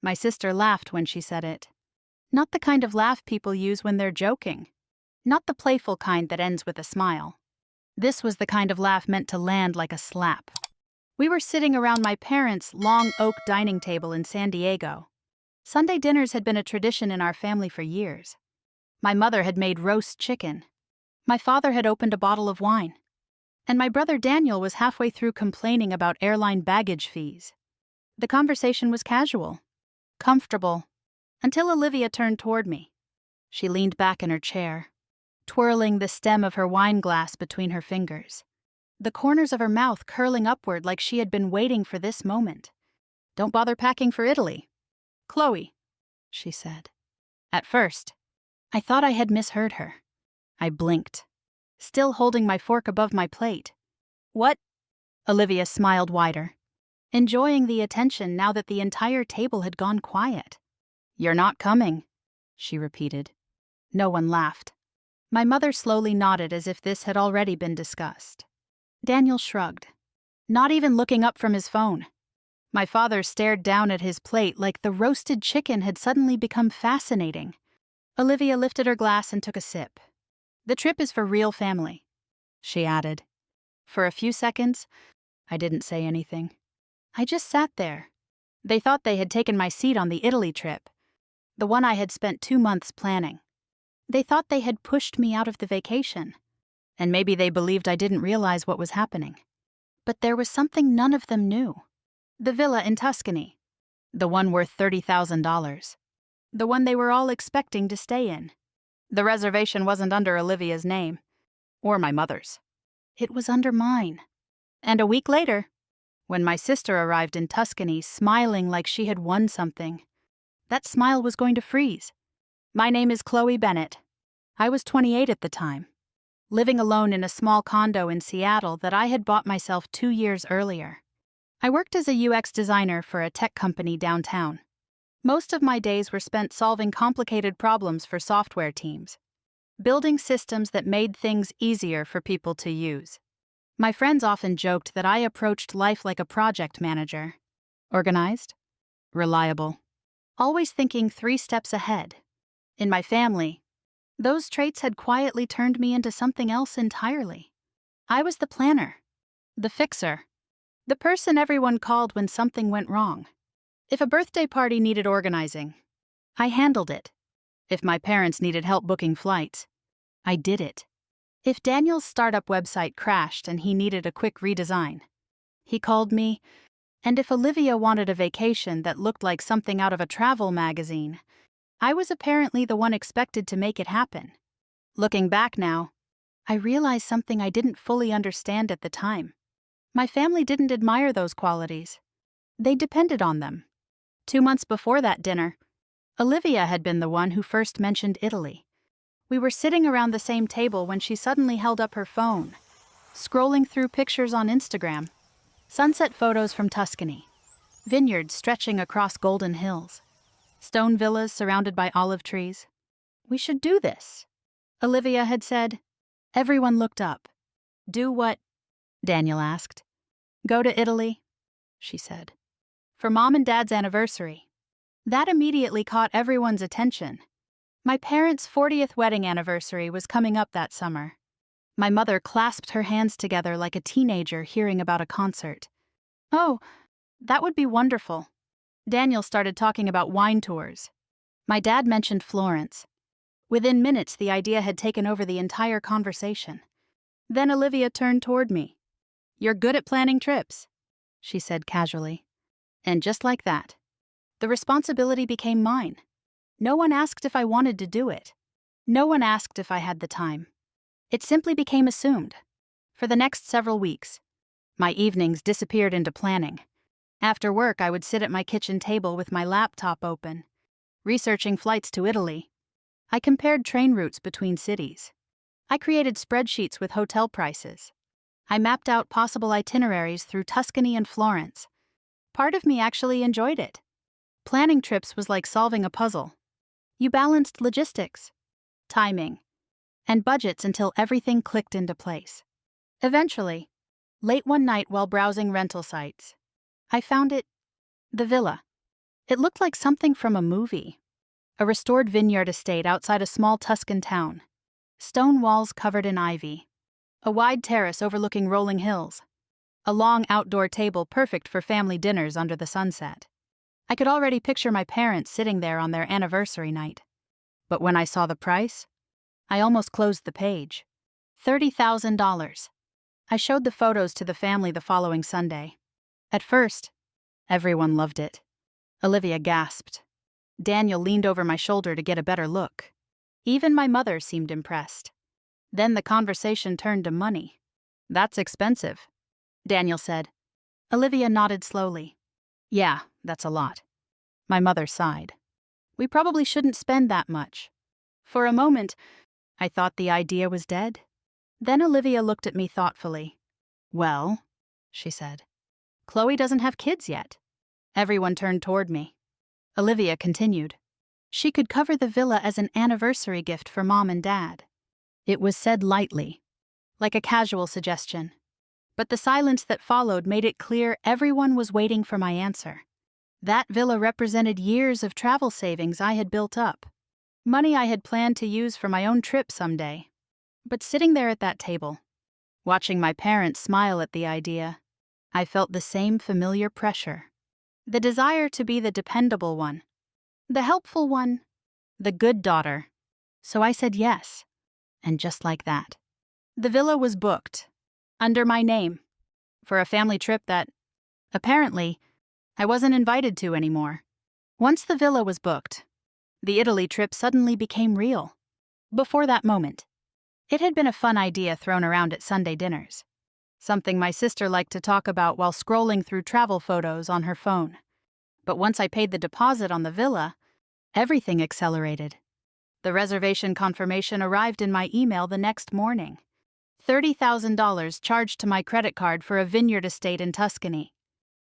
My sister laughed when she said it. Not the kind of laugh people use when they're joking. Not the playful kind that ends with a smile. This was the kind of laugh meant to land like a slap. We were sitting around my parents' long oak dining table in San Diego. Sunday dinners had been a tradition in our family for years. My mother had made roast chicken. My father had opened a bottle of wine. And my brother Daniel was halfway through complaining about airline baggage fees. The conversation was casual, comfortable, until Olivia turned toward me. She leaned back in her chair, twirling the stem of her wine glass between her fingers, the corners of her mouth curling upward like she had been waiting for this moment. "Don't bother packing for Italy, Chloe," she said. At first, I thought I had misheard her. I blinked, still holding my fork above my plate. "What?" Olivia smiled wider, enjoying the attention now that the entire table had gone quiet. "You're not coming," she repeated. No one laughed. My mother slowly nodded as if this had already been discussed. Daniel shrugged, not even looking up from his phone. My father stared down at his plate like the roasted chicken had suddenly become fascinating. Olivia lifted her glass and took a sip. "The trip is for real family," she added. For a few seconds, I didn't say anything. I just sat there. They thought they had taken my seat on the Italy trip, the one I had spent 2 months planning. They thought they had pushed me out of the vacation, and maybe they believed I didn't realize what was happening. But there was something none of them knew. The villa in Tuscany, the one worth $30,000, the one they were all expecting to stay in. The reservation wasn't under Olivia's name, or my mother's. It was under mine. And a week later, when my sister arrived in Tuscany smiling like she had won something, that smile was going to freeze. "My name is Chloe Bennett. I was 28 at the time, living alone in a small condo in Seattle that I had bought myself 2 years earlier. I worked as a UX designer for a tech company downtown. Most of my days were spent solving complicated problems for software teams, building systems that made things easier for people to use. My friends often joked that I approached life like a project manager. Organized, reliable, always thinking 3 steps ahead. In my family, those traits had quietly turned me into something else entirely. I was the planner, the fixer, the person everyone called when something went wrong. If a birthday party needed organizing, I handled it. If my parents needed help booking flights, I did it. If Daniel's startup website crashed and he needed a quick redesign, he called me. And if Olivia wanted a vacation that looked like something out of a travel magazine, I was apparently the one expected to make it happen. Looking back now, I realized something I didn't fully understand at the time. My family didn't admire those qualities. They depended on them. 2 months before that dinner, Olivia had been the one who first mentioned Italy. We were sitting around the same table when she suddenly held up her phone, scrolling through pictures on Instagram. Sunset photos from Tuscany, vineyards stretching across golden hills, stone villas surrounded by olive trees. "We should do this," Olivia had said. Everyone looked up. "Do what?" Daniel asked. "Go to Italy," she said. "For Mom and Dad's anniversary." That immediately caught everyone's attention. My parents' 40th wedding anniversary was coming up that summer. My mother clasped her hands together like a teenager hearing about a concert. "Oh, that would be wonderful." Daniel started talking about wine tours. My dad mentioned Florence. Within minutes, the idea had taken over the entire conversation. Then Olivia turned toward me. "You're good at planning trips," she said casually. And just like that, the responsibility became mine. No one asked if I wanted to do it. No one asked if I had the time. It simply became assumed. For the next several weeks, my evenings disappeared into planning. After work, I would sit at my kitchen table with my laptop open, researching flights to Italy. I compared train routes between cities. I created spreadsheets with hotel prices. I mapped out possible itineraries through Tuscany and Florence. Part of me actually enjoyed it. Planning trips was like solving a puzzle. You balanced logistics, timing, and budgets until everything clicked into place. Eventually, late one night while browsing rental sites, I found it, the villa. It looked like something from a movie. A restored vineyard estate outside a small Tuscan town. Stone walls covered in ivy. A wide terrace overlooking rolling hills. A long outdoor table perfect for family dinners under the sunset. I could already picture my parents sitting there on their anniversary night. But when I saw the price, I almost closed the page. $30,000. I showed the photos to the family the following Sunday. At first, everyone loved it. Olivia gasped. Daniel leaned over my shoulder to get a better look. Even my mother seemed impressed. Then the conversation turned to money. "That's expensive," Daniel said. Olivia nodded slowly. "Yeah, that's a lot." My mother sighed. "We probably shouldn't spend that much." For a moment, I thought the idea was dead. Then Olivia looked at me thoughtfully. "Well," she said, "Chloe doesn't have kids yet." Everyone turned toward me. Olivia continued. "She could cover the villa as an anniversary gift for Mom and Dad." It was said lightly, like a casual suggestion. But the silence that followed made it clear everyone was waiting for my answer. That villa represented years of travel savings I had built up. Money I had planned to use for my own trip someday. But sitting there at that table, watching my parents smile at the idea, I felt the same familiar pressure. The desire to be the dependable one, the helpful one, the good daughter. So I said yes. And just like that, the villa was booked, under my name, for a family trip that, apparently, I wasn't invited to anymore. Once the villa was booked, the Italy trip suddenly became real. Before that moment, it had been a fun idea thrown around at Sunday dinners, something my sister liked to talk about while scrolling through travel photos on her phone. But once I paid the deposit on the villa, everything accelerated. The reservation confirmation arrived in my email the next morning. $30,000 charged to my credit card for a vineyard estate in Tuscany.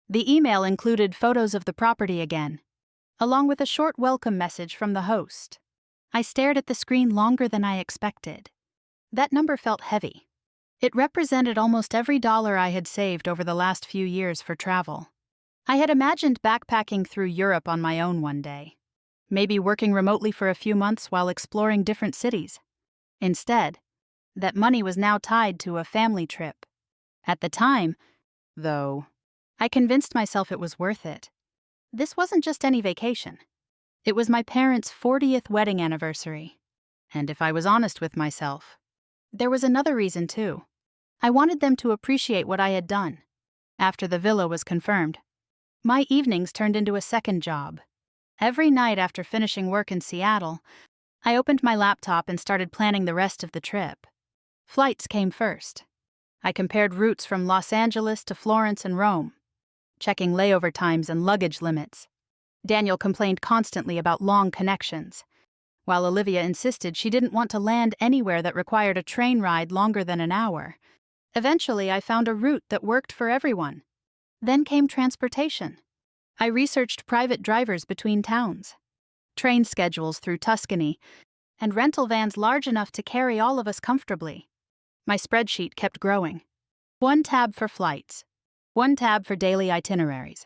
The email included photos of the property again, along with a short welcome message from the host. I stared at the screen longer than I expected. That number felt heavy. It represented almost every dollar I had saved over the last few years for travel. I had imagined backpacking through Europe on my own one day, maybe working remotely for a few months while exploring different cities. Instead, that money was now tied to a family trip. At the time, though, I convinced myself it was worth it. This wasn't just any vacation. It was my parents' 40th wedding anniversary. And if I was honest with myself, there was another reason too. I wanted them to appreciate what I had done. After the villa was confirmed, my evenings turned into a second job. Every night after finishing work in Seattle, I opened my laptop and started planning the rest of the trip. Flights came first. I compared routes from Los Angeles to Florence and Rome, checking layover times and luggage limits. Daniel complained constantly about long connections, while Olivia insisted she didn't want to land anywhere that required a train ride longer than an hour. Eventually, I found a route that worked for everyone. Then came transportation. I researched private drivers between towns, train schedules through Tuscany, and rental vans large enough to carry all of us comfortably. My spreadsheet kept growing. One tab for flights, one tab for daily itineraries,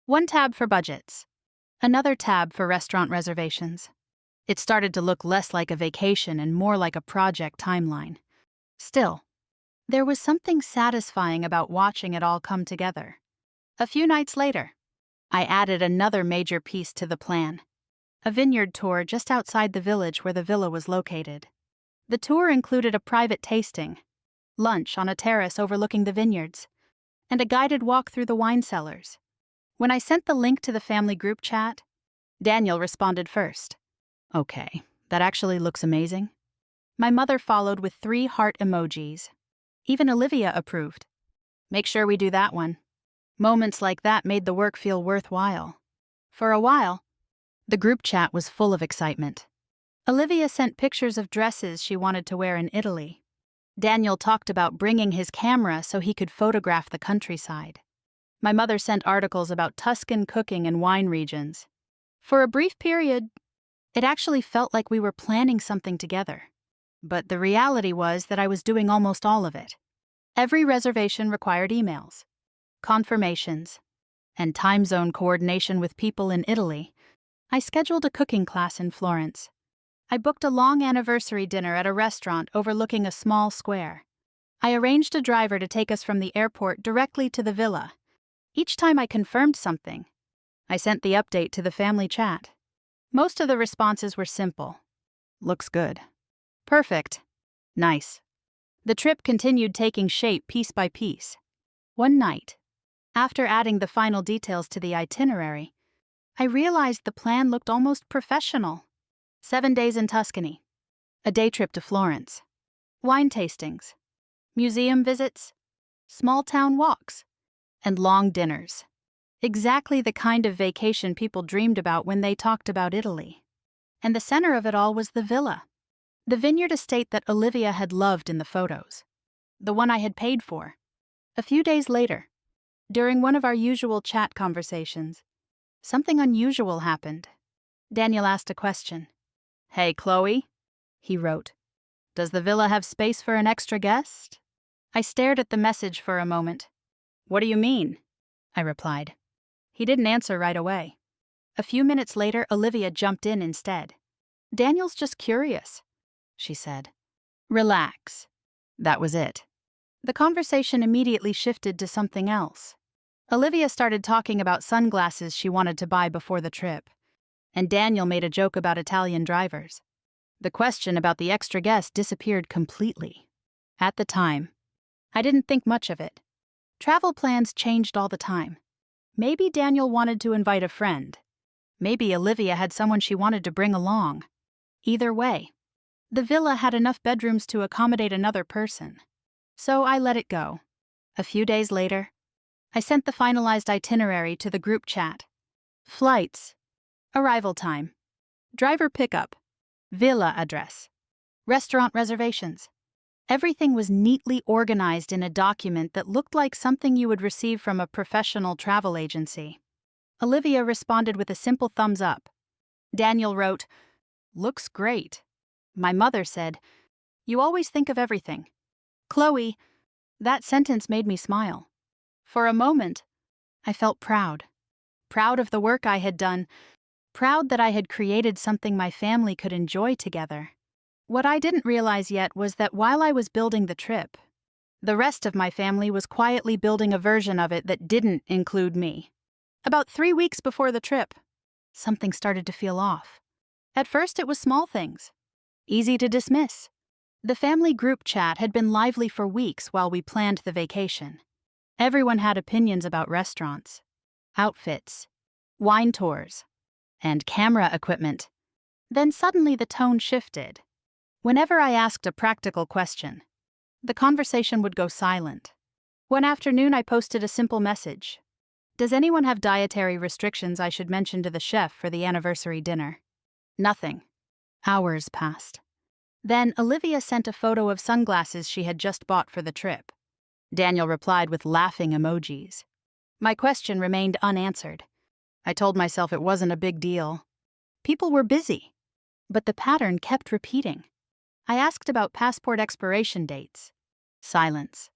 one tab for budgets, another tab for restaurant reservations. It started to look less like a vacation and more like a project timeline. Still, there was something satisfying about watching it all come together. A few nights later, I added another major piece to the plan. A vineyard tour just outside the village where the villa was located. The tour included a private tasting, lunch on a terrace overlooking the vineyards, and a guided walk through the wine cellars. When I sent the link to the family group chat, Daniel responded first. "Okay, that actually looks amazing." My mother followed with 3 heart emojis. Even Olivia approved. "Make sure we do that one." Moments like that made the work feel worthwhile. For a while, the group chat was full of excitement. Olivia sent pictures of dresses she wanted to wear in Italy. Daniel talked about bringing his camera so he could photograph the countryside. My mother sent articles about Tuscan cooking and wine regions. For a brief period, it actually felt like we were planning something together. But the reality was that I was doing almost all of it. Every reservation required emails, confirmations, and time zone coordination with people in Italy, I scheduled a cooking class in Florence. I booked a long anniversary dinner at a restaurant overlooking a small square. I arranged a driver to take us from the airport directly to the villa. Each time I confirmed something, I sent the update to the family chat. Most of the responses were simple. Looks good. Perfect. Nice. The trip continued taking shape piece by piece. One night, after adding the final details to the itinerary, I realized the plan looked almost professional. 7 days in Tuscany, a day trip to Florence, wine tastings, museum visits, small town walks, and long dinners. Exactly the kind of vacation people dreamed about when they talked about Italy. And the center of it all was the villa, the vineyard estate that Olivia had loved in the photos, the one I had paid for. A few days later, during one of our usual chat conversations, something unusual happened. Daniel asked a question. "Hey, Chloe," he wrote. "Does the villa have space for an extra guest?" I stared at the message for a moment. "What do you mean?" I replied. He didn't answer right away. A few minutes later, Olivia jumped in instead. "Daniel's just curious," she said. "Relax." That was it. The conversation immediately shifted to something else. Olivia started talking about sunglasses she wanted to buy before the trip, and Daniel made a joke about Italian drivers. The question about the extra guest disappeared completely. At the time, I didn't think much of it. Travel plans changed all the time. Maybe Daniel wanted to invite a friend. Maybe Olivia had someone she wanted to bring along. Either way, the villa had enough bedrooms to accommodate another person. So I let it go. A few days later, I sent the finalized itinerary to the group chat. Flights, arrival time, driver pickup, villa address, restaurant reservations. Everything was neatly organized in a document that looked like something you would receive from a professional travel agency. Olivia responded with a simple thumbs up. Daniel wrote, "Looks great." My mother said, "You always think of everything." Chloe, that sentence made me smile. For a moment, I felt proud. Proud of the work I had done. Proud that I had created something my family could enjoy together. What I didn't realize yet was that while I was building the trip, the rest of my family was quietly building a version of it that didn't include me. About 3 weeks before the trip, something started to feel off. At first, it was small things, easy to dismiss. The family group chat had been lively for weeks while we planned the vacation. Everyone had opinions about restaurants, outfits, wine tours, and camera equipment. Then suddenly the tone shifted. Whenever I asked a practical question, the conversation would go silent. One afternoon, I posted a simple message. "Does anyone have dietary restrictions I should mention to the chef for the anniversary dinner?" Nothing. Hours passed. Then Olivia sent a photo of sunglasses she had just bought for the trip. Daniel replied with laughing emojis. My question remained unanswered. I told myself it wasn't a big deal. People were busy. But the pattern kept repeating. I asked about passport expiration dates. Silence.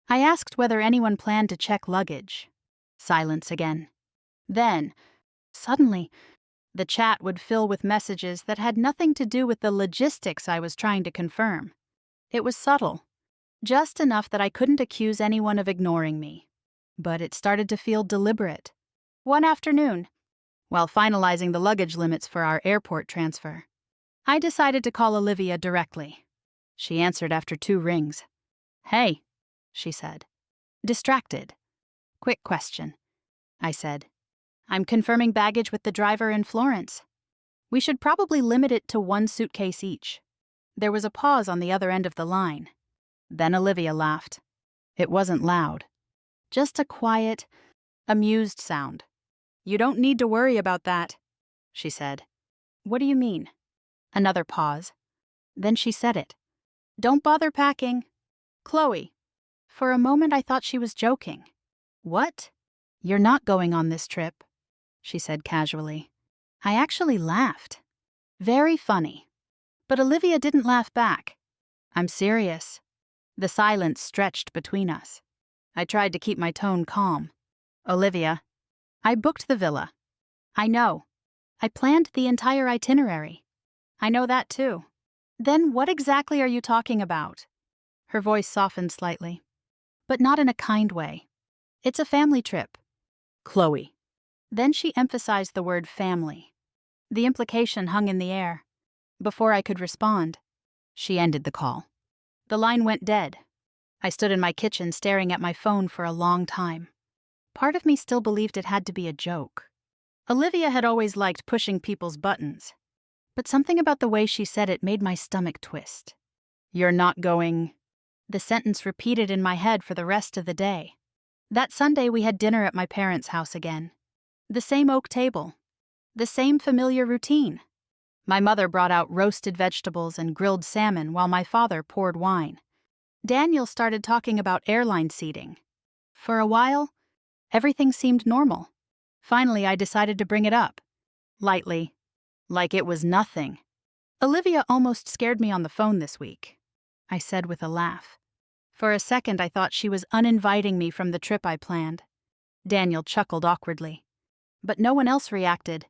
I asked whether anyone planned to check luggage. Silence again. Then, suddenly, the chat would fill with messages that had nothing to do with the logistics I was trying to confirm. It was subtle, just enough that I couldn't accuse anyone of ignoring me. But it started to feel deliberate. One afternoon, while finalizing the luggage limits for our airport transfer, I decided to call Olivia directly. She answered after 2 rings. "Hey," she said. Distracted. "Quick question," I said. "I'm confirming baggage with the driver in Florence. We should probably limit it to 1 suitcase each." There was a pause on the other end of the line. Then Olivia laughed. It wasn't loud. Just a quiet, amused sound. "You don't need to worry about that," she said. "What do you mean?" Another pause. Then she said it. "Don't bother packing. Chloe." For a moment I thought she was joking. "What? You're not going on this trip," she said casually. I actually laughed. Very funny. But Olivia didn't laugh back. "I'm serious." The silence stretched between us. I tried to keep my tone calm. "Olivia, I booked the villa. I know. I planned the entire itinerary. I know that too. Then what exactly are you talking about? Her voice softened slightly, but not in a kind way. It's a family trip. Chloe. Then she emphasized the word family. The implication hung in the air. Before I could respond, she ended the call. The line went dead. I stood in my kitchen staring at my phone for a long time. Part of me still believed it had to be a joke. Olivia had always liked pushing people's buttons, but something about the way she said it made my stomach twist. You're not going... The sentence repeated in my head for the rest of the day. That Sunday we had dinner at my parents' house again. The same oak table. The same familiar routine. My mother brought out roasted vegetables and grilled salmon while my father poured wine. Daniel started talking about airline seating. For a while, everything seemed normal. Finally, I decided to bring it up. Lightly. Like it was nothing. Olivia almost scared me on the phone this week, I said with a laugh. For a second, I thought she was uninviting me from the trip I planned. Daniel chuckled awkwardly. But no one else reacted.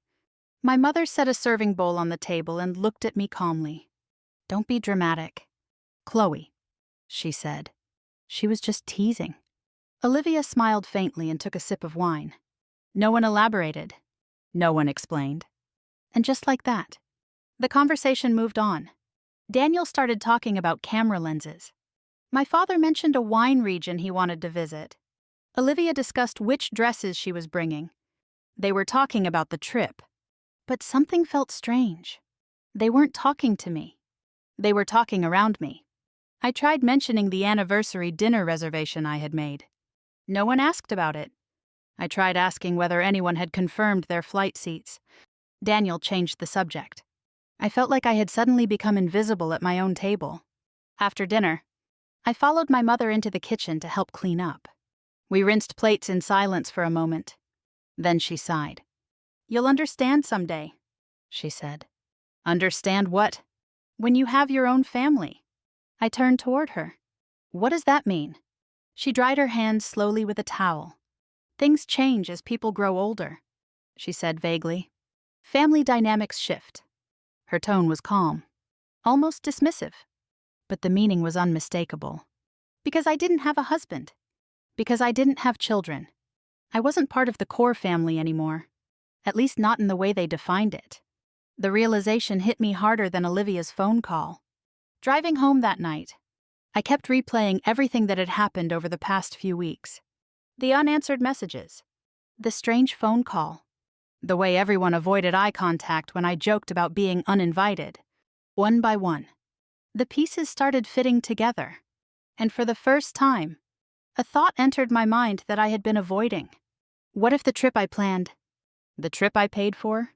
My mother set a serving bowl on the table and looked at me calmly. Don't be dramatic. Chloe, she said. She was just teasing. Olivia smiled faintly and took a sip of wine. No one elaborated. No one explained. And just like that, the conversation moved on. Daniel started talking about camera lenses. My father mentioned a wine region he wanted to visit. Olivia discussed which dresses she was bringing. They were talking about the trip. But something felt strange. They weren't talking to me. They were talking around me. I tried mentioning the anniversary dinner reservation I had made. No one asked about it. I tried asking whether anyone had confirmed their flight seats. Daniel changed the subject. I felt like I had suddenly become invisible at my own table. After dinner, I followed my mother into the kitchen to help clean up. We rinsed plates in silence for a moment. Then she sighed. You'll understand someday, she said. Understand what? When you have your own family. I turned toward her. What does that mean? She dried her hands slowly with a towel. Things change as people grow older, she said vaguely. Family dynamics shift. Her tone was calm, almost dismissive. But the meaning was unmistakable. Because I didn't have a husband. Because I didn't have children. I wasn't part of the core family anymore. At least not in the way they defined it. The realization hit me harder than Olivia's phone call. Driving home that night, I kept replaying everything that had happened over the past few weeks. The unanswered messages. The strange phone call. The way everyone avoided eye contact when I joked about being uninvited. One by one, the pieces started fitting together. And for the first time, a thought entered my mind that I had been avoiding. What if the trip I planned, the trip I paid for,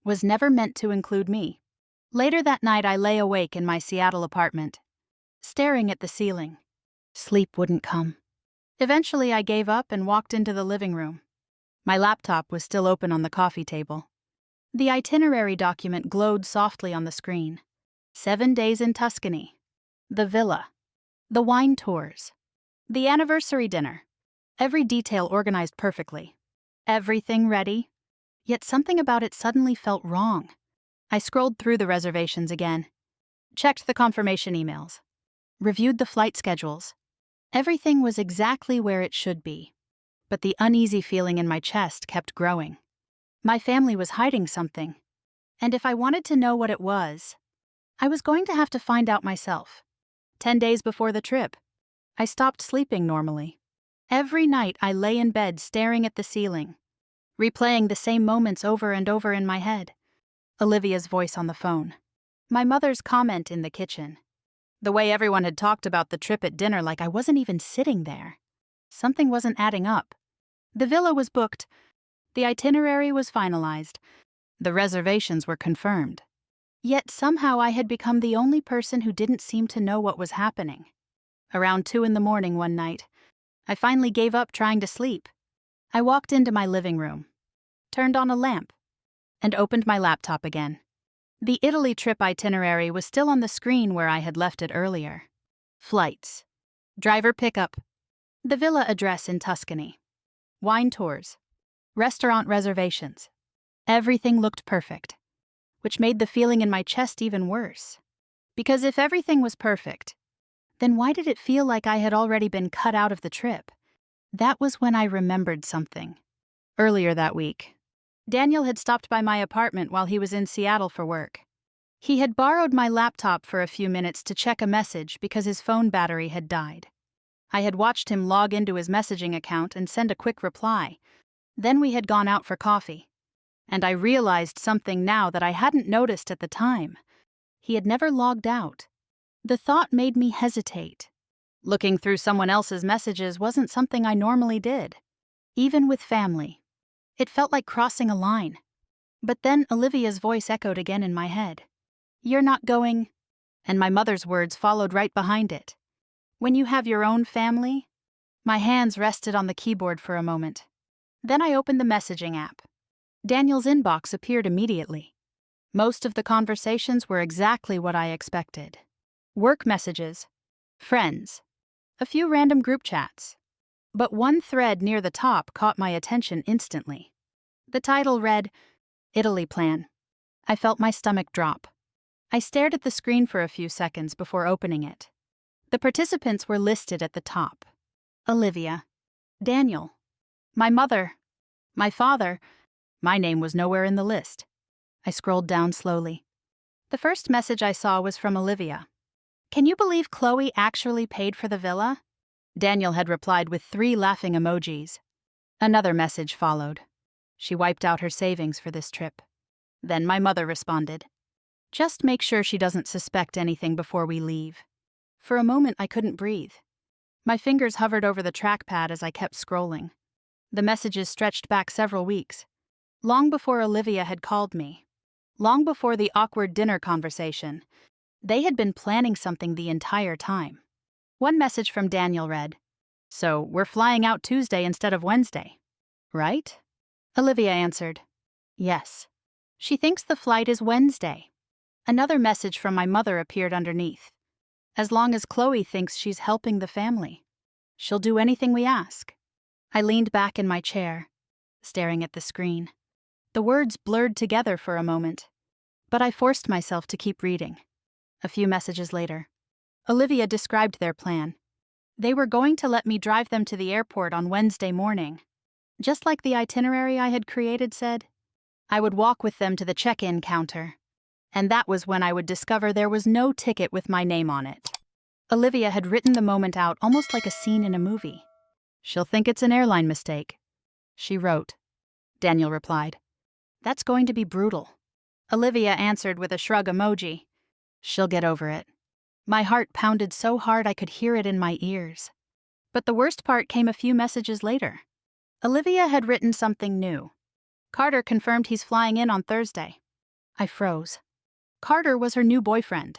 was never meant to include me? Later that night, I lay awake in my Seattle apartment, staring at the ceiling. Sleep wouldn't come. Eventually, I gave up and walked into the living room. My laptop was still open on the coffee table. The itinerary document glowed softly on the screen. 7 days in Tuscany. The villa. The wine tours. The anniversary dinner. Every detail organized perfectly. Everything ready. Yet something about it suddenly felt wrong. I scrolled through the reservations again. Checked the confirmation emails. Reviewed the flight schedules. Everything was exactly where it should be. But the uneasy feeling in my chest kept growing. My family was hiding something. And if I wanted to know what it was, I was going to have to find out myself. 10 days before the trip, I stopped sleeping normally. Every night I lay in bed staring at the ceiling, replaying the same moments over and over in my head. Olivia's voice on the phone. My mother's comment in the kitchen. The way everyone had talked about the trip at dinner like I wasn't even sitting there. Something wasn't adding up. The villa was booked. The itinerary was finalized. The reservations were confirmed. Yet somehow I had become the only person who didn't seem to know what was happening. Around 2 a.m. one night, I finally gave up trying to sleep. I walked into my living room, turned on a lamp, and opened my laptop again. The Italy trip itinerary was still on the screen where I had left it earlier. Flights. Driver pickup. The villa address in Tuscany. Wine tours. restaurant reservations. Everything looked perfect, which made the feeling in my chest even worse. Because if everything was perfect, then why did it feel like I had already been cut out of the trip? That was when I remembered something. Earlier that week, Daniel had stopped by my apartment while he was in Seattle for work. He had borrowed my laptop for a few minutes to check a message because his phone battery had died. I had watched him log into his messaging account and send a quick reply. Then we had gone out for coffee. And I realized something now that I hadn't noticed at the time. He had never logged out. The thought made me hesitate. Looking through someone else's messages wasn't something I normally did, even with family. It felt like crossing a line. But then Olivia's voice echoed again in my head. "You're not going..." And my mother's words followed right behind it. "When you have your own family?" My hands rested on the keyboard for a moment. Then I opened the messaging app. Daniel's inbox appeared immediately. Most of the conversations were exactly what I expected. Work messages, friends, a few random group chats. But one thread near the top caught my attention instantly. The title read, "Italy Plan." I felt my stomach drop. I stared at the screen for a few seconds before opening it. The participants were listed at the top. Olivia, Daniel, my mother, my father. My name was nowhere in the list. I scrolled down slowly. The first message I saw was from Olivia. "Can you believe Chloe actually paid for the villa?" Daniel had replied with 3 laughing emojis. Another message followed. She wiped out her savings for this trip. Then my mother responded. "Just make sure she doesn't suspect anything before we leave." For a moment I couldn't breathe. My fingers hovered over the trackpad as I kept scrolling. The messages stretched back several weeks. Long before Olivia had called me. Long before the awkward dinner conversation. They had been planning something the entire time. One message from Daniel read, "So, we're flying out Tuesday instead of Wednesday, right?" Olivia answered, "Yes." "She thinks the flight is Wednesday." Another message from my mother appeared underneath. "As long as Chloe thinks she's helping the family, she'll do anything we ask." I leaned back in my chair, staring at the screen. The words blurred together for a moment, but I forced myself to keep reading. A few messages later, Olivia described their plan. They were going to let me drive them to the airport on Wednesday morning. Just like the itinerary I had created said, I would walk with them to the check-in counter. And that was when I would discover there was no ticket with my name on it. Olivia had written the moment out almost like a scene in a movie. "She'll think it's an airline mistake," she wrote. Daniel replied, "That's going to be brutal." Olivia answered with a shrug emoji. "She'll get over it." My heart pounded so hard I could hear it in my ears. But the worst part came a few messages later. Olivia had written something new. "Carter confirmed he's flying in on Thursday." I froze. Carter was her new boyfriend.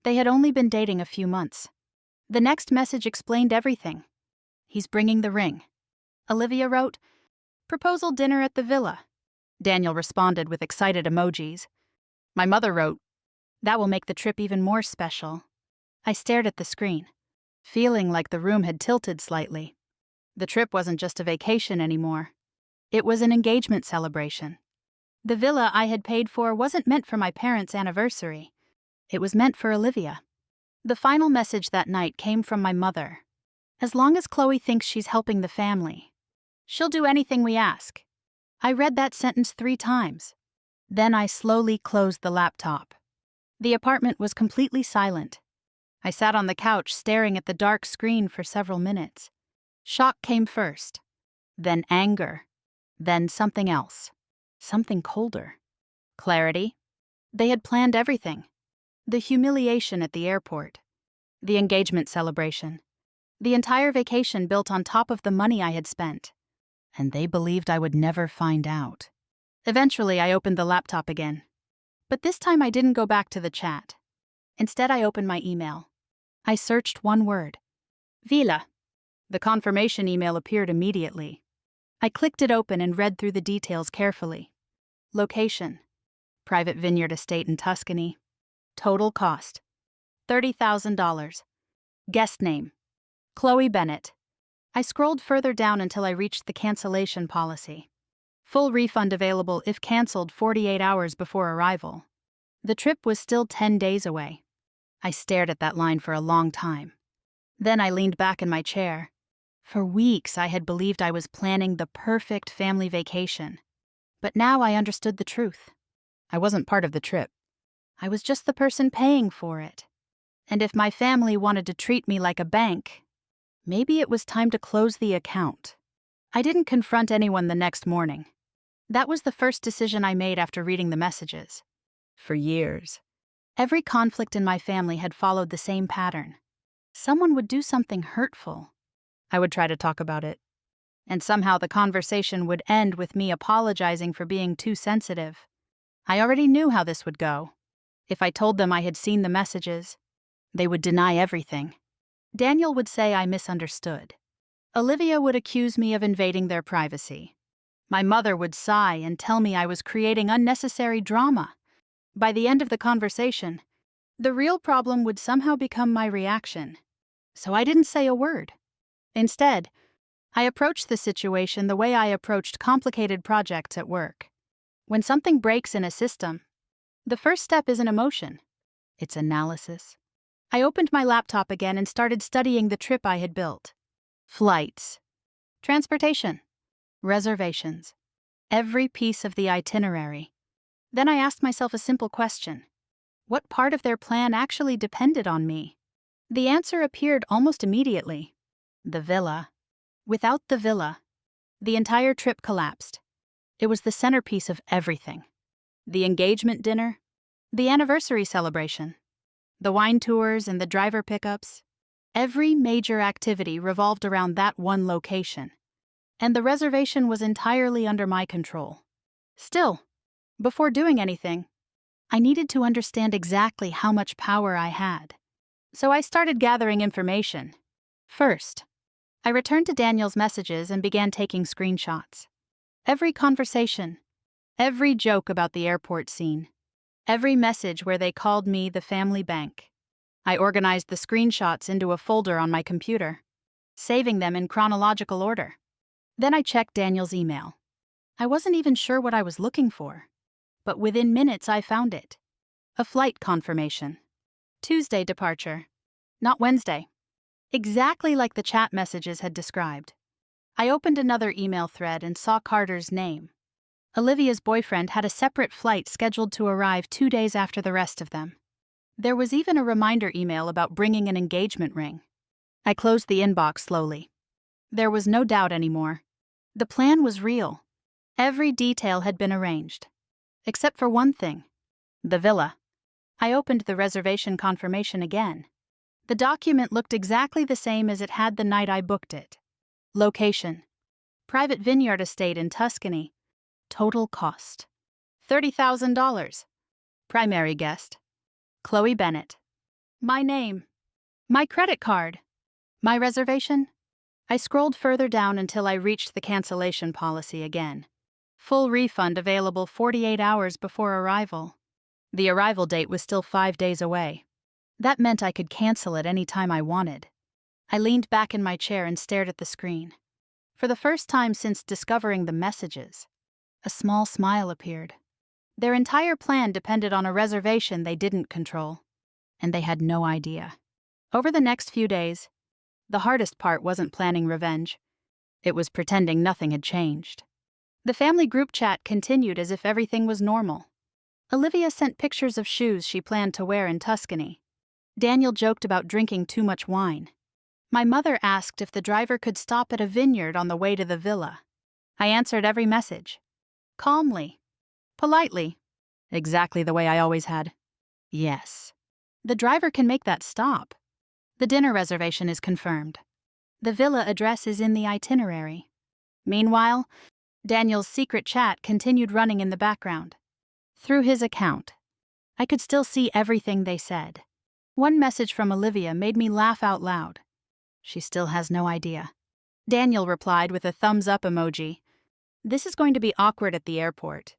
They had only been dating a few months. The next message explained everything. "He's bringing the ring." Olivia wrote, "Proposal dinner at the villa." Daniel responded with excited emojis. My mother wrote, "That will make the trip even more special." I stared at the screen, feeling like the room had tilted slightly. The trip wasn't just a vacation anymore. It was an engagement celebration. The villa I had paid for wasn't meant for my parents' anniversary. It was meant for Olivia. The final message that night came from my mother. "As long as Chloe thinks she's helping the family, she'll do anything we ask." I read that sentence 3 times. Then I slowly closed the laptop. The apartment was completely silent. I sat on the couch staring at the dark screen for several minutes. Shock came first, then anger, then something else, something colder. Clarity. They had planned everything. The humiliation at the airport, the engagement celebration, the entire vacation built on top of the money I had spent. And they believed I would never find out. Eventually, I opened the laptop again. But this time I didn't go back to the chat. Instead, I opened my email. I searched one word. Villa. The confirmation email appeared immediately. I clicked it open and read through the details carefully. Location. Private vineyard estate in Tuscany. Total cost. $30,000. Guest name. Chloe Bennett. I scrolled further down until I reached the cancellation policy. Full refund available if cancelled 48 hours before arrival. The trip was still 10 days away. I stared at that line for a long time. Then I leaned back in my chair. For weeks I had believed I was planning the perfect family vacation. But now I understood the truth. I wasn't part of the trip. I was just the person paying for it. And if my family wanted to treat me like a bank, maybe it was time to close the account. I didn't confront anyone the next morning. That was the first decision I made after reading the messages. For years, every conflict in my family had followed the same pattern. Someone would do something hurtful. I would try to talk about it. And somehow the conversation would end with me apologizing for being too sensitive. I already knew how this would go. If I told them I had seen the messages, they would deny everything. Daniel would say I misunderstood. Olivia would accuse me of invading their privacy. My mother would sigh and tell me I was creating unnecessary drama. By the end of the conversation, the real problem would somehow become my reaction. So I didn't say a word. Instead, I approached the situation the way I approached complicated projects at work. When something breaks in a system, the first step isn't emotion. It's analysis. I opened my laptop again and started studying the trip I had built. Flights, transportation, reservations, every piece of the itinerary. Then I asked myself a simple question. What part of their plan actually depended on me? The answer appeared almost immediately. The villa. Without the villa, the entire trip collapsed. It was the centerpiece of everything. The engagement dinner, the anniversary celebration, the wine tours and the driver pickups. Every major activity revolved around that one location, and the reservation was entirely under my control. Still, before doing anything, I needed to understand exactly how much power I had. So I started gathering information. First, I returned to Daniel's messages and began taking screenshots. Every conversation, every joke about the airport scene, every message where they called me the family bank. I organized the screenshots into a folder on my computer, saving them in chronological order. Then I checked Daniel's email. I wasn't even sure what I was looking for, but within minutes I found it. A flight confirmation. Tuesday departure, not Wednesday. Exactly like the chat messages had described. I opened another email thread and saw Carter's name. Olivia's boyfriend had a separate flight scheduled to arrive 2 days after the rest of them. There was even a reminder email about bringing an engagement ring. I closed the inbox slowly. There was no doubt anymore. The plan was real. Every detail had been arranged. Except for one thing. The villa. I opened the reservation confirmation again. The document looked exactly the same as it had the night I booked it. Location: private vineyard estate in Tuscany. Total cost: $30,000. Primary guest: Chloe Bennett. My name. My credit card. My reservation? I scrolled further down until I reached the cancellation policy again. Full refund available 48 hours before arrival. The arrival date was still 5 days away. That meant I could cancel it any time I wanted. I leaned back in my chair and stared at the screen. For the first time since discovering the messages, a small smile appeared. Their entire plan depended on a reservation they didn't control, and they had no idea. Over the next few days, the hardest part wasn't planning revenge. It was pretending nothing had changed. The family group chat continued as if everything was normal. Olivia sent pictures of shoes she planned to wear in Tuscany. Daniel joked about drinking too much wine. My mother asked if the driver could stop at a vineyard on the way to the villa. I answered every message. Calmly. Politely. Exactly the way I always had. Yes. The driver can make that stop. The dinner reservation is confirmed. The villa address is in the itinerary. Meanwhile, Daniel's secret chat continued running in the background. Through his account, I could still see everything they said. One message from Olivia made me laugh out loud. She still has no idea. Daniel replied with a thumbs-up emoji. This is going to be awkward at the airport.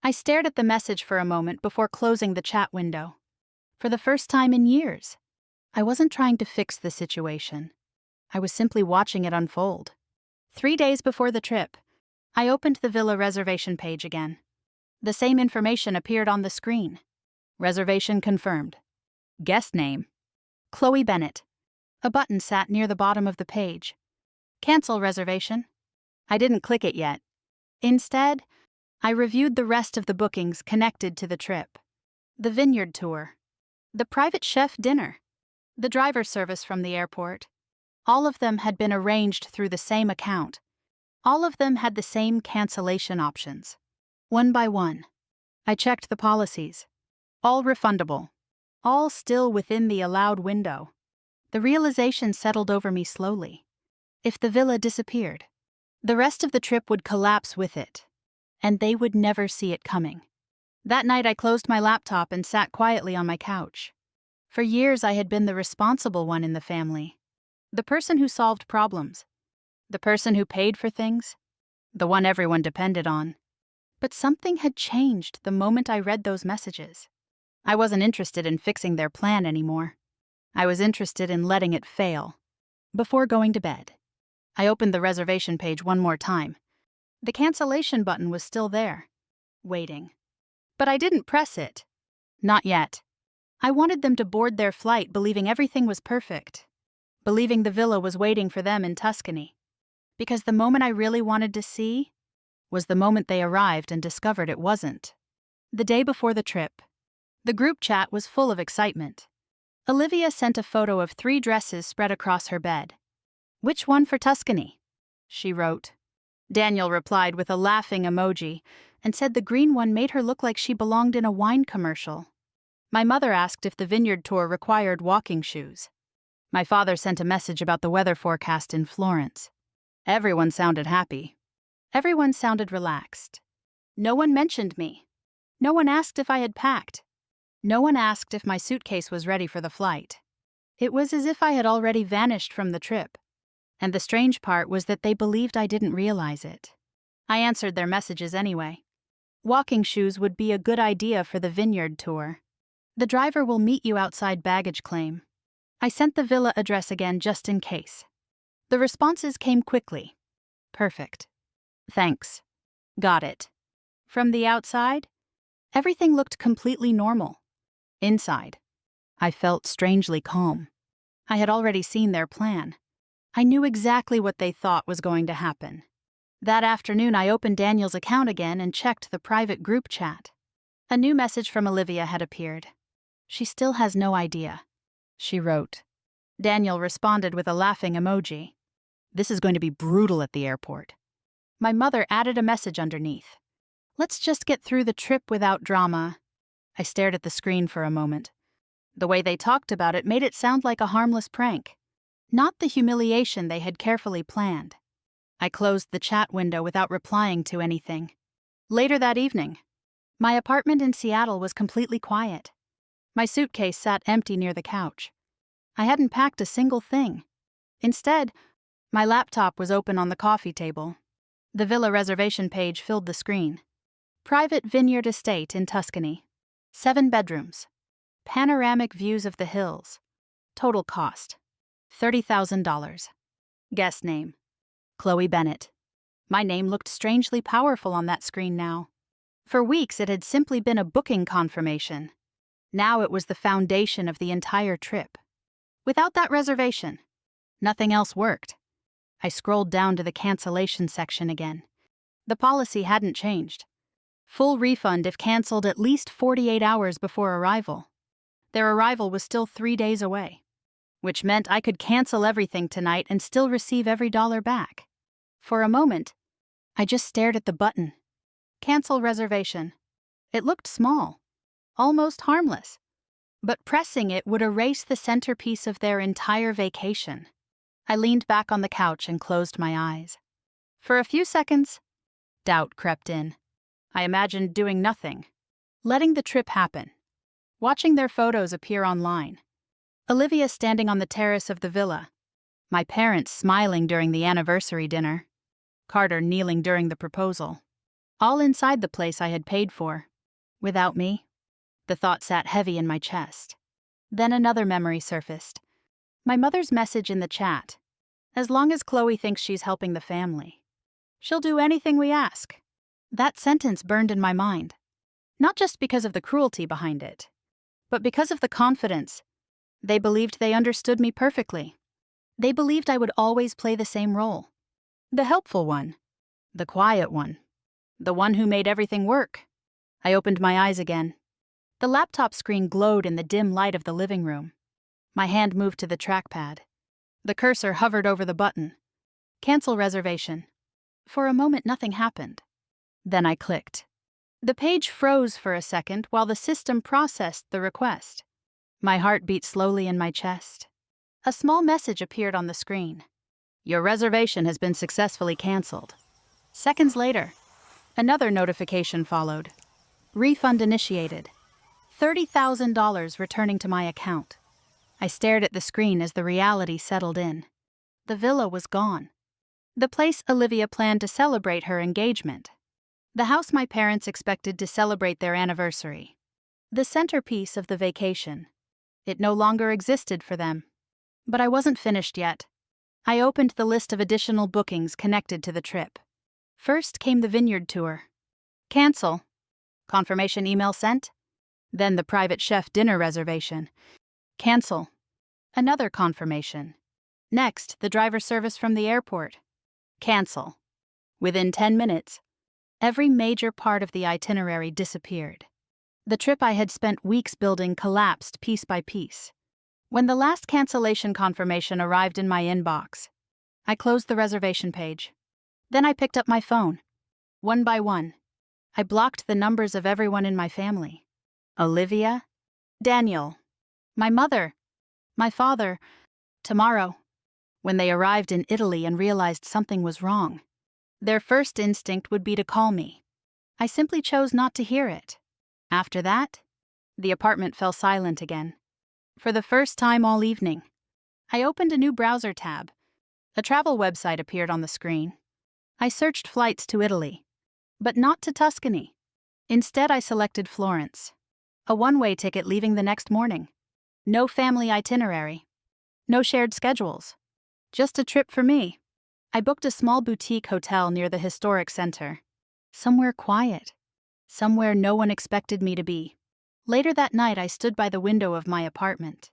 I stared at the message for a moment before closing the chat window. For the first time in years, I wasn't trying to fix the situation. I was simply watching it unfold. 3 days before the trip, I opened the villa reservation page again. The same information appeared on the screen. Reservation confirmed. Guest name: Chloe Bennett. A button sat near the bottom of the page. Cancel reservation. I didn't click it yet. Instead, I reviewed the rest of the bookings connected to the trip. The vineyard tour, the private chef dinner, the driver service from the airport. All of them had been arranged through the same account. All of them had the same cancellation options. One by one, I checked the policies. All refundable. All still within the allowed window. The realization settled over me slowly. If the villa disappeared, the rest of the trip would collapse with it, and they would never see it coming. That night I closed my laptop and sat quietly on my couch. For years I had been the responsible one in the family. The person who solved problems. The person who paid for things. The one everyone depended on. But something had changed the moment I read those messages. I wasn't interested in fixing their plan anymore. I was interested in letting it fail. Before going to bed, I opened the reservation page one more time. The cancellation button was still there, waiting. But I didn't press it. Not yet. I wanted them to board their flight believing everything was perfect, believing the villa was waiting for them in Tuscany. Because the moment I really wanted to see was the moment they arrived and discovered it wasn't. The day before the trip, the group chat was full of excitement. Olivia sent a photo of 3 dresses spread across her bed. "Which one for Tuscany?" she wrote. Daniel replied with a laughing emoji and said the green one made her look like she belonged in a wine commercial. My mother asked if the vineyard tour required walking shoes. My father sent a message about the weather forecast in Florence. Everyone sounded happy. Everyone sounded relaxed. No one mentioned me. No one asked if I had packed. No one asked if my suitcase was ready for the flight. It was as if I had already vanished from the trip. And the strange part was that they believed I didn't realize it. I answered their messages anyway. Walking shoes would be a good idea for the vineyard tour. The driver will meet you outside baggage claim. I sent the villa address again just in case. The responses came quickly. Perfect. Thanks. Got it. From the outside, everything looked completely normal. Inside, I felt strangely calm. I had already seen their plan. I knew exactly what they thought was going to happen. That afternoon, I opened Daniel's account again and checked the private group chat. A new message from Olivia had appeared. "She still has no idea," she wrote. Daniel responded with a laughing emoji. "This is going to be brutal at the airport." My mother added a message underneath. "Let's just get through the trip without drama." I stared at the screen for a moment. The way they talked about it made it sound like a harmless prank, not the humiliation they had carefully planned. I closed the chat window without replying to anything. Later that evening, my apartment in Seattle was completely quiet. My suitcase sat empty near the couch. I hadn't packed a single thing. Instead, my laptop was open on the coffee table. The villa reservation page filled the screen. Private vineyard estate in Tuscany. 7 bedrooms. Panoramic views of the hills. Total cost: $30,000. Guest name: Chloe Bennett. My name looked strangely powerful on that screen now. For weeks it had simply been a booking confirmation. Now it was the foundation of the entire trip. Without that reservation, nothing else worked. I scrolled down to the cancellation section again. The policy hadn't changed. Full refund if canceled at least 48 hours before arrival. Their arrival was still 3 days away, which meant I could cancel everything tonight and still receive every dollar back. For a moment, I just stared at the button. Cancel reservation. It looked small, almost harmless, but pressing it would erase the centerpiece of their entire vacation. I leaned back on the couch and closed my eyes. For a few seconds, doubt crept in. I imagined doing nothing, letting the trip happen, watching their photos appear online. Olivia standing on the terrace of the villa, my parents smiling during the anniversary dinner, Carter kneeling during the proposal, all inside the place I had paid for. Without me, the thought sat heavy in my chest. Then another memory surfaced. My mother's message in the chat. As long as Chloe thinks she's helping the family, She'll do anything we ask. That sentence burned in my mind, not just because of the cruelty behind it, but because of the confidence. They believed they understood me perfectly. They believed I would always play the same role. The helpful one. The quiet one. The one who made everything work. I opened my eyes again. The laptop screen glowed in the dim light of the living room. My hand moved to the trackpad. The cursor hovered over the button. Cancel reservation. For a moment, nothing happened. Then I clicked. The page froze for a second while the system processed the request. My heart beat slowly in my chest. A small message appeared on the screen. Your reservation has been successfully canceled. Seconds later, another notification followed. Refund initiated. $30,000 returning to my account. I stared at the screen as the reality settled in. The villa was gone. The place Olivia planned to celebrate her engagement. The house my parents expected to celebrate their anniversary. The centerpiece of the vacation. It no longer existed for them. But I wasn't finished yet. I opened the list of additional bookings connected to the trip. First came the vineyard tour. Cancel. Confirmation email sent. Then the private chef dinner reservation. Cancel. Another confirmation. Next, the driver service from the airport. Cancel. Within 10 minutes, every major part of the itinerary disappeared. The trip I had spent weeks building collapsed piece by piece. When the last cancellation confirmation arrived in my inbox, I closed the reservation page. Then I picked up my phone. One by one, I blocked the numbers of everyone in my family. Olivia, Daniel, my mother, my father. Tomorrow, when they arrived in Italy and realized something was wrong, their first instinct would be to call me. I simply chose not to hear it. After that, the apartment fell silent again. For the first time all evening, I opened a new browser tab. A travel website appeared on the screen. I searched flights to Italy, but not to Tuscany. Instead, I selected Florence. A one-way ticket leaving the next morning. No family itinerary. No shared schedules. Just a trip for me. I booked a small boutique hotel near the historic center. Somewhere quiet. Somewhere no one expected me to be. Later that night, I stood by the window of my apartment,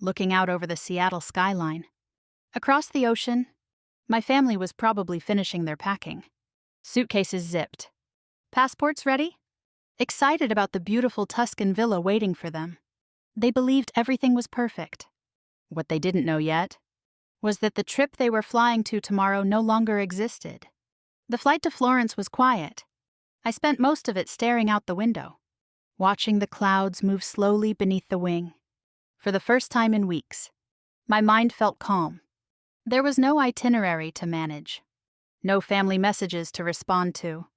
looking out over the Seattle skyline. Across the ocean, my family was probably finishing their packing. Suitcases zipped. Passports ready? Excited about the beautiful Tuscan villa waiting for them. They believed everything was perfect. What they didn't know yet was that the trip they were flying to tomorrow no longer existed. The flight to Florence was quiet. I spent most of it staring out the window, watching the clouds move slowly beneath the wing. For the first time in weeks, my mind felt calm. There was no itinerary to manage, no family messages to respond to,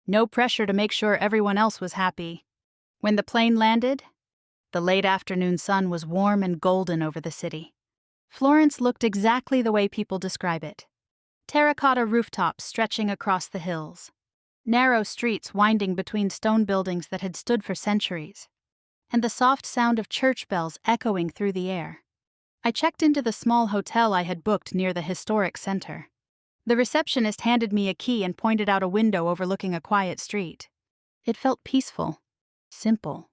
no pressure to make sure everyone else was happy. When the plane landed, the late afternoon sun was warm and golden over the city. Florence looked exactly the way people describe it. Terracotta rooftops stretching across the hills, narrow streets winding between stone buildings that had stood for centuries, and the soft sound of church bells echoing through the air. I checked into the small hotel I had booked near the historic center. The receptionist handed me a key and pointed out a window overlooking a quiet street. It felt peaceful, simple,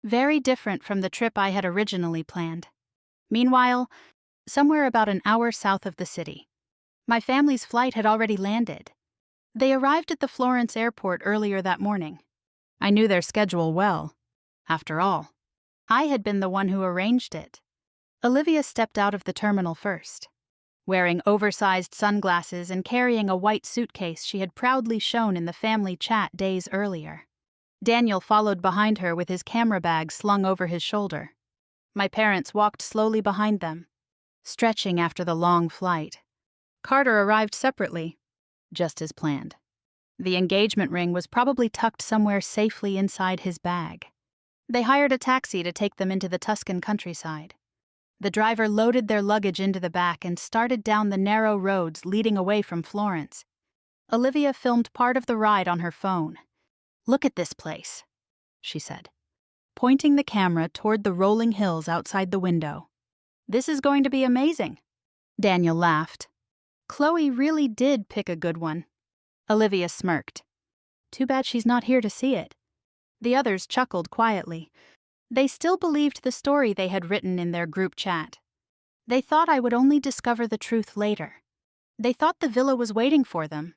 very different from the trip I had originally planned. Meanwhile, somewhere about an hour south of the city, my family's flight had already landed. They arrived at the Florence airport earlier that morning. I knew their schedule well. After all, I had been the one who arranged it. Olivia stepped out of the terminal first, wearing oversized sunglasses and carrying a white suitcase she had proudly shown in the family chat days earlier. Daniel followed behind her with his camera bag slung over his shoulder. My parents walked slowly behind them, stretching after the long flight. Carter arrived separately, just as planned. The engagement ring was probably tucked somewhere safely inside his bag. They hired a taxi to take them into the Tuscan countryside. The driver loaded their luggage into the back and started down the narrow roads leading away from Florence. Olivia filmed part of the ride on her phone. "Look at this place," she said, pointing the camera toward the rolling hills outside the window. "This is going to be amazing." Daniel laughed. Chloe really did pick a good one. Olivia smirked. Too bad she's not here to see it. The others chuckled quietly. They still believed the story they had written in their group chat. They thought I would only discover the truth later. They thought the villa was waiting for them.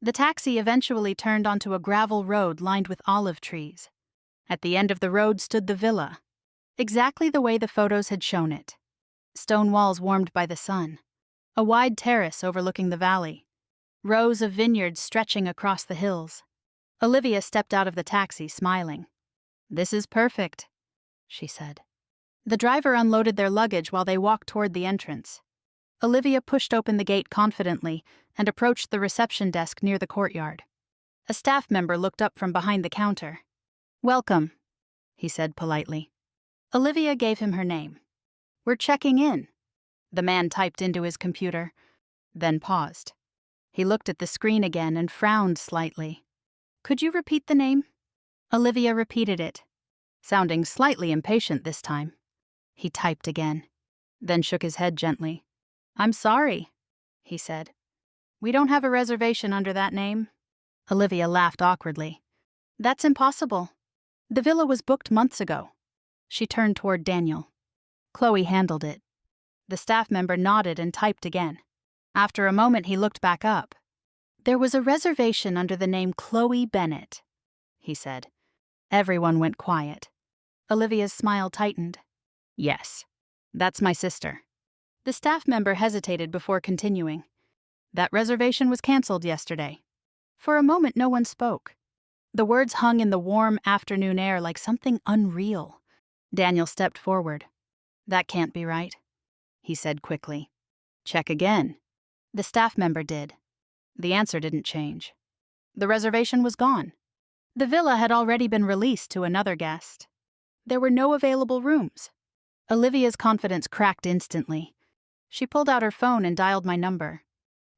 The taxi eventually turned onto a gravel road lined with olive trees. At the end of the road stood the villa, exactly the way the photos had shown it. Stone walls warmed by the sun. A wide terrace overlooking the valley. Rows of vineyards stretching across the hills. Olivia stepped out of the taxi, smiling. "This is perfect," she said. The driver unloaded their luggage while they walked toward the entrance. Olivia pushed open the gate confidently and approached the reception desk near the courtyard. A staff member looked up from behind the counter. "Welcome," he said politely. Olivia gave him her name. "We're checking in," the man typed into his computer, then paused. He looked at the screen again and frowned slightly. "Could you repeat the name?" Olivia repeated it, sounding slightly impatient this time. He typed again, then shook his head gently. "I'm sorry," he said. "We don't have a reservation under that name." Olivia laughed awkwardly. "That's impossible. The villa was booked months ago." She turned toward Daniel. Chloe handled it. The staff member nodded and typed again. After a moment, he looked back up. "There was a reservation under the name Chloe Bennett," he said. Everyone went quiet. Olivia's smile tightened. "Yes, that's my sister." The staff member hesitated before continuing. "That reservation was canceled yesterday." For a moment, no one spoke. The words hung in the warm afternoon air like something unreal. Daniel stepped forward. "That can't be right," he said quickly. "Check again." The staff member did. The answer didn't change. The reservation was gone. The villa had already been released to another guest. There were no available rooms. Olivia's confidence cracked instantly. She pulled out her phone and dialed my number.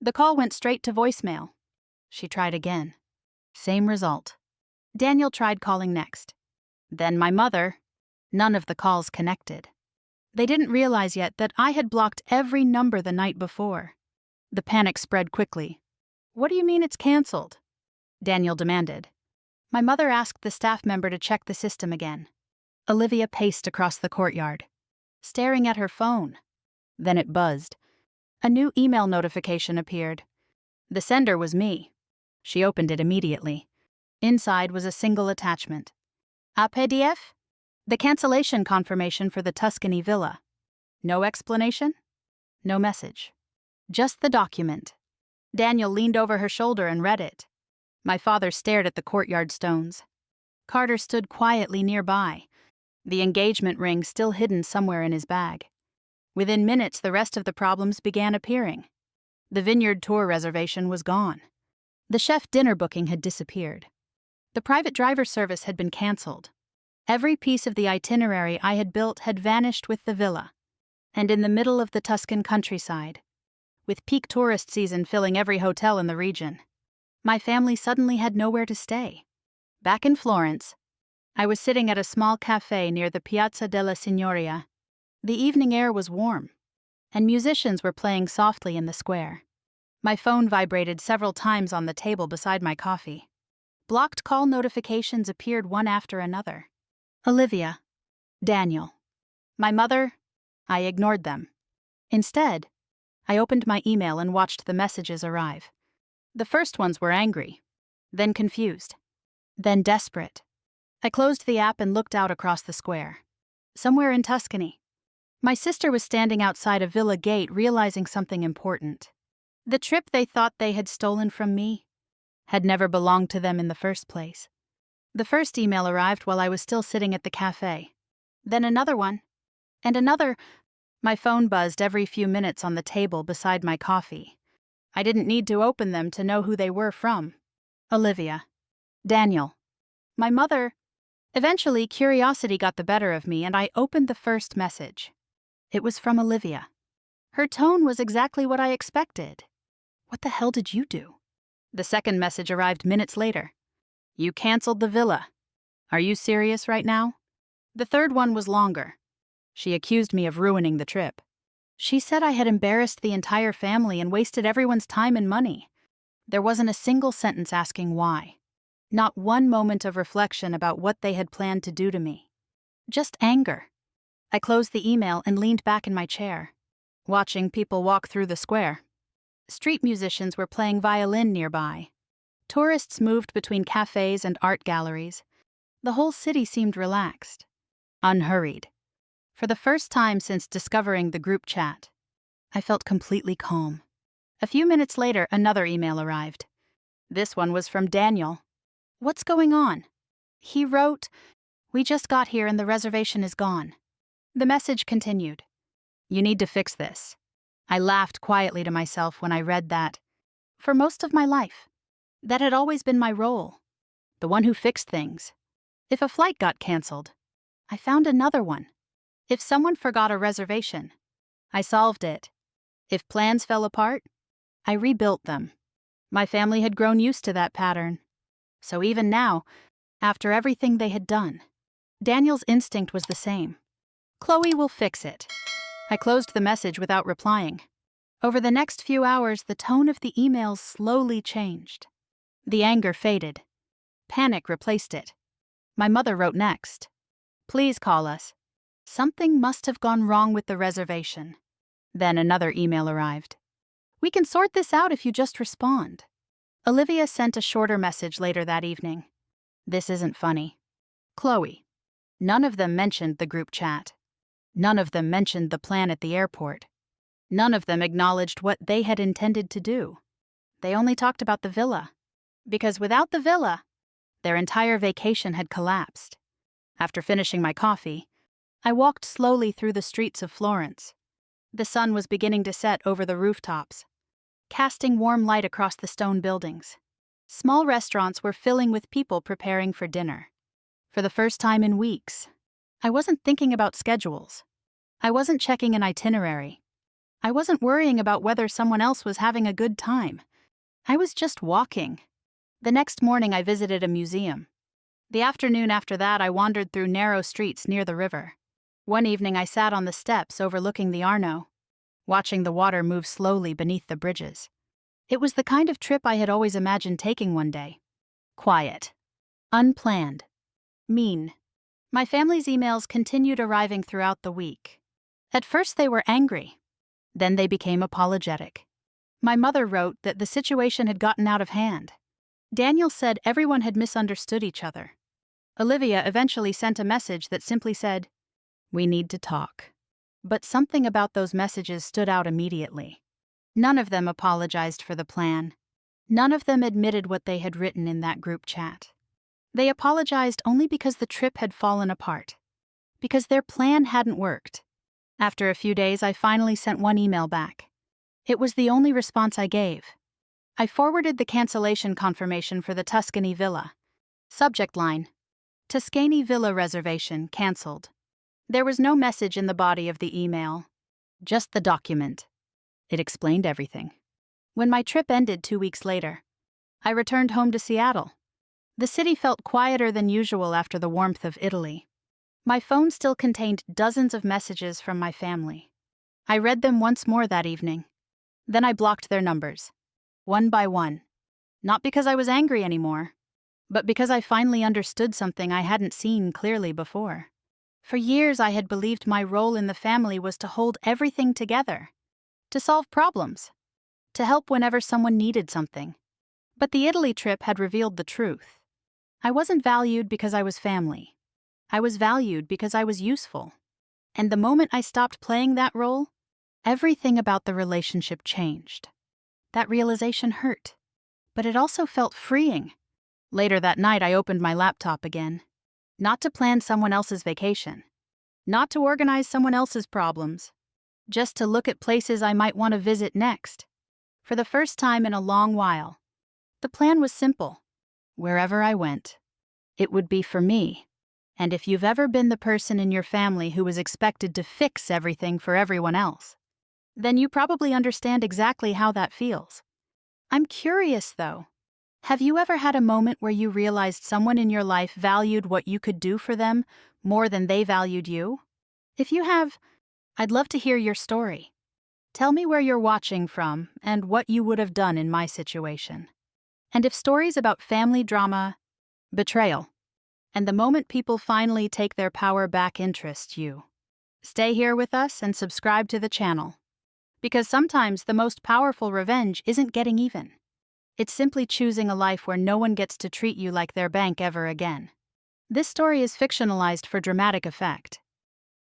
The call went straight to voicemail. She tried again. Same result. Daniel tried calling next. Then my mother. None of the calls connected. They didn't realize yet that I had blocked every number the night before. The panic spread quickly. "What do you mean it's canceled?" Daniel demanded. My mother asked the staff member to check the system again. Olivia paced across the courtyard, staring at her phone. Then it buzzed. A new email notification appeared. The sender was me. She opened it immediately. Inside was a single attachment. A PDF? The cancellation confirmation for the Tuscany villa. No explanation? No message. Just the document. Daniel leaned over her shoulder and read it. My father stared at the courtyard stones. Carter stood quietly nearby, the engagement ring still hidden somewhere in his bag. Within minutes, the rest of the problems began appearing. The vineyard tour reservation was gone. The chef dinner booking had disappeared. The private driver service had been canceled. Every piece of the itinerary I had built had vanished with the villa. And in the middle of the Tuscan countryside, with peak tourist season filling every hotel in the region, my family suddenly had nowhere to stay. Back in Florence, I was sitting at a small cafe near the Piazza della Signoria. The evening air was warm, and musicians were playing softly in the square. My phone vibrated several times on the table beside my coffee. Blocked call notifications appeared one after another. Olivia. Daniel. My mother. I ignored them. Instead, I opened my email and watched the messages arrive. The first ones were angry, then confused, then desperate. I closed the app and looked out across the square. Somewhere in Tuscany. My sister was standing outside a villa gate realizing something important. The trip they thought they had stolen from me had never belonged to them in the first place. The first email arrived while I was still sitting at the cafe. Then another one. And another. My phone buzzed every few minutes on the table beside my coffee. I didn't need to open them to know who they were from. Olivia. Daniel. My mother. Eventually, curiosity got the better of me and I opened the first message. It was from Olivia. Her tone was exactly what I expected. What the hell did you do? The second message arrived minutes later. You canceled the villa. Are you serious right now? The third one was longer. She accused me of ruining the trip. She said I had embarrassed the entire family and wasted everyone's time and money. There wasn't a single sentence asking why. Not one moment of reflection about what they had planned to do to me. Just anger. I closed the email and leaned back in my chair, watching people walk through the square. Street musicians were playing violin nearby. Tourists moved between cafes and art galleries. The whole city seemed relaxed, unhurried. For the first time since discovering the group chat, I felt completely calm. A few minutes later, another email arrived. This one was from Daniel. "What's going on?" He wrote, "We just got here and the reservation is gone." The message continued, "You need to fix this." I laughed quietly to myself when I read that. For most of my life, that had always been my role, the one who fixed things. If a flight got canceled, I found another one. If someone forgot a reservation, I solved it. If plans fell apart, I rebuilt them. My family had grown used to that pattern. So even now, after everything they had done, Daniel's instinct was the same. "Chloe will fix it." I closed the message without replying. Over the next few hours, the tone of the emails slowly changed. The anger faded. Panic replaced it. My mother wrote next, "Please call us. Something must have gone wrong with the reservation." Then another email arrived. "We can sort this out if you just respond." Olivia sent a shorter message later that evening. "This isn't funny. Chloe." None of them mentioned the group chat. None of them mentioned the plan at the airport. None of them acknowledged what they had intended to do. They only talked about the villa. Because without the villa, their entire vacation had collapsed. After finishing my coffee, I walked slowly through the streets of Florence. The sun was beginning to set over the rooftops, casting warm light across the stone buildings. Small restaurants were filling with people preparing for dinner. For the first time in weeks, I wasn't thinking about schedules. I wasn't checking an itinerary. I wasn't worrying about whether someone else was having a good time. I was just walking. The next morning I visited a museum. The afternoon after that I wandered through narrow streets near the river. One evening I sat on the steps overlooking the Arno, watching the water move slowly beneath the bridges. It was the kind of trip I had always imagined taking one day. Quiet. Unplanned. Mean. My family's emails continued arriving throughout the week. At first they were angry. Then they became apologetic. My mother wrote that the situation had gotten out of hand. Daniel said everyone had misunderstood each other. Olivia eventually sent a message that simply said, "We need to talk." But something about those messages stood out immediately. None of them apologized for the plan. None of them admitted what they had written in that group chat. They apologized only because the trip had fallen apart. Because their plan hadn't worked. After a few days, I finally sent one email back. It was the only response I gave. I forwarded the cancellation confirmation for the Tuscany villa. Subject line: Tuscany villa reservation canceled. There was no message in the body of the email. Just the document. It explained everything. When my trip ended 2 weeks later, I returned home to Seattle. The city felt quieter than usual after the warmth of Italy. My phone still contained dozens of messages from my family. I read them once more that evening. Then I blocked their numbers, one by one. Not because I was angry anymore, but because I finally understood something I hadn't seen clearly before. For years I had believed my role in the family was to hold everything together, to solve problems, to help whenever someone needed something. But the Italy trip had revealed the truth. I wasn't valued because I was family. I was valued because I was useful. And the moment I stopped playing that role, everything about the relationship changed. That realization hurt, but it also felt freeing. Later that night, I opened my laptop again. Not to plan someone else's vacation. Not to organize someone else's problems. Just to look at places I might want to visit next. For the first time in a long while, the plan was simple. Wherever I went, it would be for me. And if you've ever been the person in your family who was expected to fix everything for everyone else, then you probably understand exactly how that feels. I'm curious, though. Have you ever had a moment where you realized someone in your life valued what you could do for them more than they valued you? If you have, I'd love to hear your story. Tell me where you're watching from and what you would have done in my situation. And if stories about family drama, betrayal, and the moment people finally take their power back interest you, stay here with us and subscribe to the channel. Because sometimes the most powerful revenge isn't getting even. It's simply choosing a life where no one gets to treat you like their bank ever again. This story is fictionalized for dramatic effect.